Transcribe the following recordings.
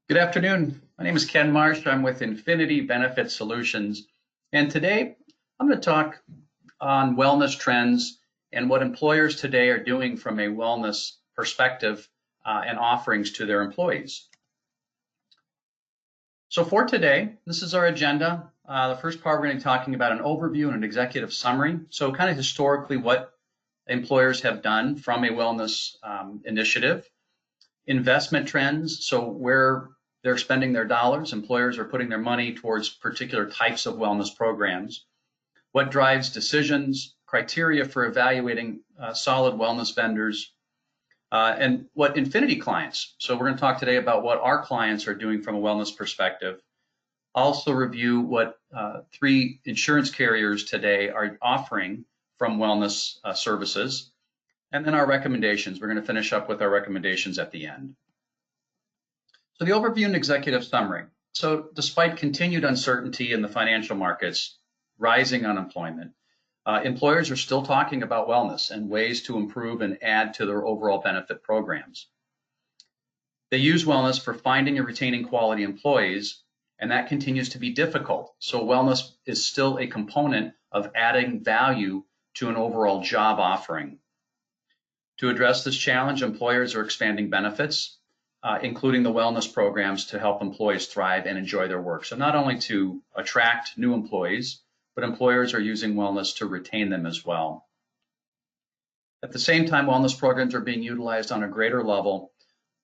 Good afternoon. My name is Ken Marsh. I'm with Infinity Benefit Solutions. And today I'm going to talk on wellness trends and what employers today are doing from a wellness perspective and offerings to their employees. So for today, this is our agenda. The first part, we're going to be talking about an overview and an executive summary. So kind of historically what employers have done from a wellness initiative. Investment trends, so where they're spending their dollars, employers are putting their money towards particular types of wellness programs. What drives decisions, criteria for evaluating solid wellness vendors, and what Infinity clients. So we're going to talk today about what our clients are doing from a wellness perspective. Also review what 3 insurance carriers today are offering from wellness services. And then our recommendations. We're going to finish up with our recommendations at the end. So the overview and executive summary. So despite continued uncertainty in the financial markets, rising unemployment, employers are still talking about wellness and ways to improve and add to their overall benefit programs. They use wellness for finding and retaining quality employees, and that continues to be difficult. So wellness is still a component of adding value to an overall job offering. To address this challenge, employers are expanding benefits, including the wellness programs to help employees thrive and enjoy their work. So not only to attract new employees, but employers are using wellness to retain them as well. At the same time, wellness programs are being utilized on a greater level,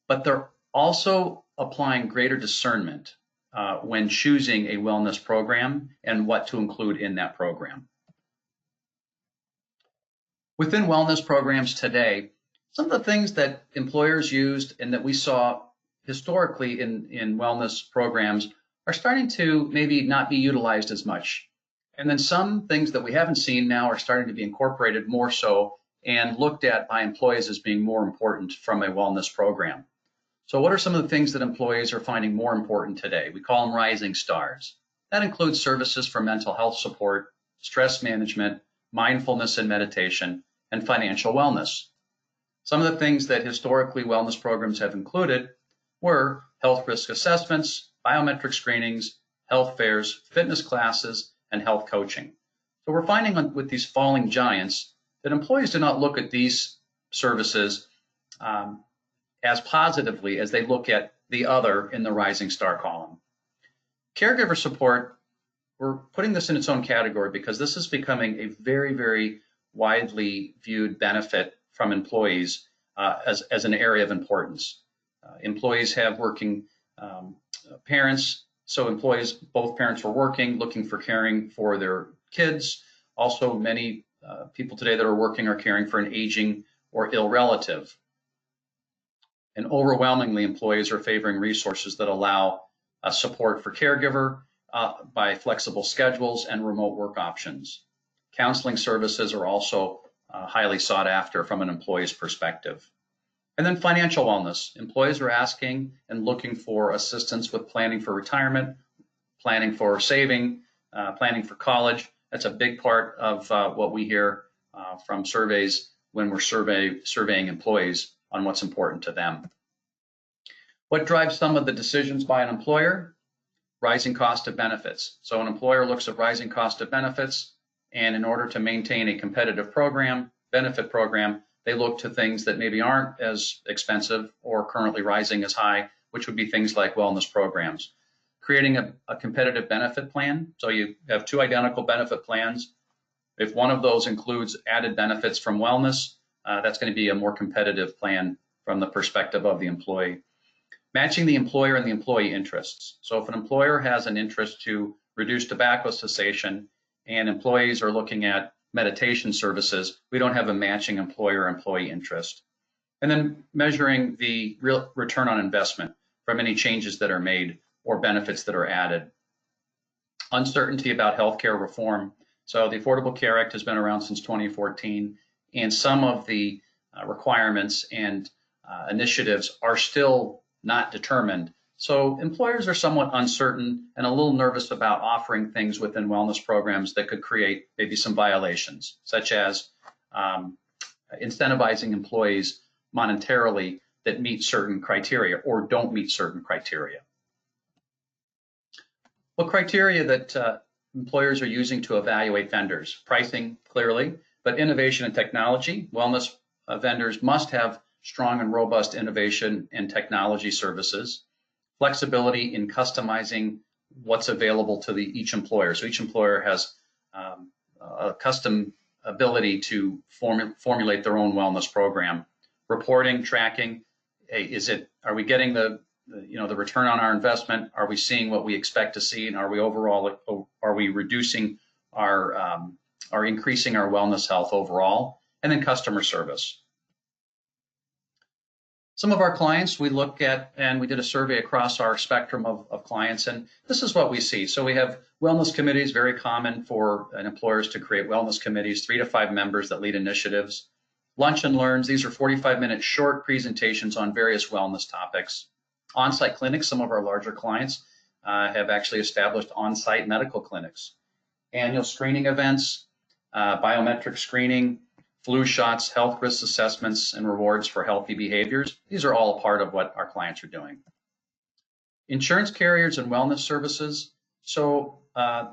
but they're also applying greater discernment when choosing a wellness program and what to include in that program. Within wellness programs today, some of the things that employers used and that we saw historically in wellness programs are starting to maybe not be utilized as much. And then some things that we haven't seen now are starting to be incorporated more so and looked at by employees as being more important from a wellness program. So what are some of the things that employees are finding more important today? We call them rising stars. That includes services for mental health support, stress management, mindfulness and meditation, and financial wellness. Some of the things that historically wellness programs have included were health risk assessments, biometric screenings, health fairs, fitness classes, and health coaching. So we're finding with these falling giants that employees do not look at these services as positively as they look at the other in the rising star column. Caregiver support, we're putting this in its own category because this is becoming a very, very widely viewed benefit from employees as an area of importance. Employees have working parents, so employees, both parents were working, looking for caring for their kids. Also, many people today that are working are caring for an aging or ill relative. And overwhelmingly, employees are favoring resources that allow support for caregiver by flexible schedules and remote work options. Counseling services are also highly sought after from an employee's perspective. And then financial wellness. Employees are asking and looking for assistance with planning for retirement, planning for saving, planning for college. That's a big part of what we hear from surveys when we're surveying employees on what's important to them. What drives some of the decisions by an employer? Rising cost of benefits. So an employer looks at rising cost of benefits, and in order to maintain a competitive benefit program, they look to things that maybe aren't as expensive or currently rising as high, which would be things like wellness programs. Creating a competitive benefit plan. So you have 2 identical benefit plans. If one of those includes added benefits from wellness, that's going to be a more competitive plan from the perspective of the employee. Matching the employer and the employee interests. So if an employer has an interest to reduce tobacco cessation and employees are looking at meditation services, we don't have a matching employer-employee interest. And then measuring the real return on investment from any changes that are made or benefits that are added. Uncertainty about healthcare reform. So the Affordable Care Act has been around since 2014, and some of the requirements and initiatives are still not determined. So employers are somewhat uncertain and a little nervous about offering things within wellness programs that could create maybe some violations, such as incentivizing employees monetarily that meet certain criteria or don't meet certain criteria. What criteria that employers are using to evaluate vendors? Pricing, clearly, but innovation and technology. Wellness vendors must have strong and robust innovation and technology services. Flexibility in customizing what's available to each employer. So each employer has a custom ability to formulate their own wellness program. Reporting, tracking, hey, are we getting the return on our investment? Are we seeing what we expect to see? And are we reducing or increasing our wellness health overall? And then customer service. Some of our clients we look at, and we did a survey across our spectrum of clients, and this is what we see. So we have wellness committees, very common for employers to create wellness committees, 3 to 5 members that lead initiatives. Lunch and learns, these are 45-minute short presentations on various wellness topics. On-site clinics, some of our larger clients have actually established on-site medical clinics. Annual screening events, biometric screening, flu shots, health risk assessments, and rewards for healthy behaviors. These are all part of what our clients are doing. Insurance carriers and wellness services. So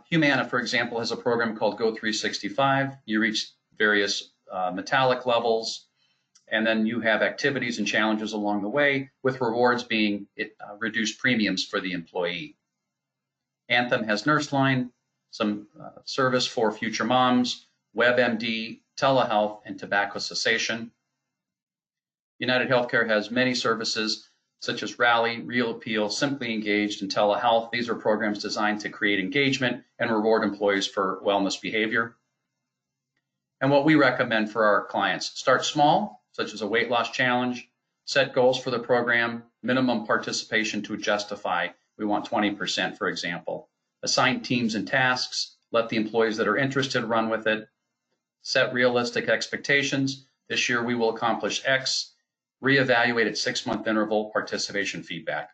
Humana, for example, has a program called Go 365. You reach various metallic levels, and then you have activities and challenges along the way, with rewards being reduced premiums for the employee. Anthem has NurseLine, some service for future moms, WebMD, telehealth, and tobacco cessation. United Healthcare has many services such as Rally, Real Appeal, Simply Engaged, and telehealth. These are programs designed to create engagement and reward employees for wellness behavior. And what we recommend for our clients: start small, such as a weight loss challenge, set goals for the program, minimum participation to justify. We want 20%, for example. Assign teams and tasks, let the employees that are interested run with it. Set realistic expectations. This year we will accomplish X. Reevaluate at 6-month interval, participation feedback.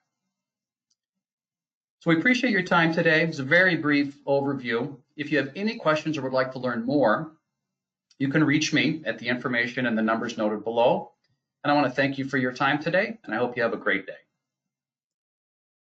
So we appreciate your time today. It's a very brief overview. If you have any questions or would like to learn more, you can reach me at the information and the numbers noted below. And I want to thank you for your time today, and I hope you have a great day.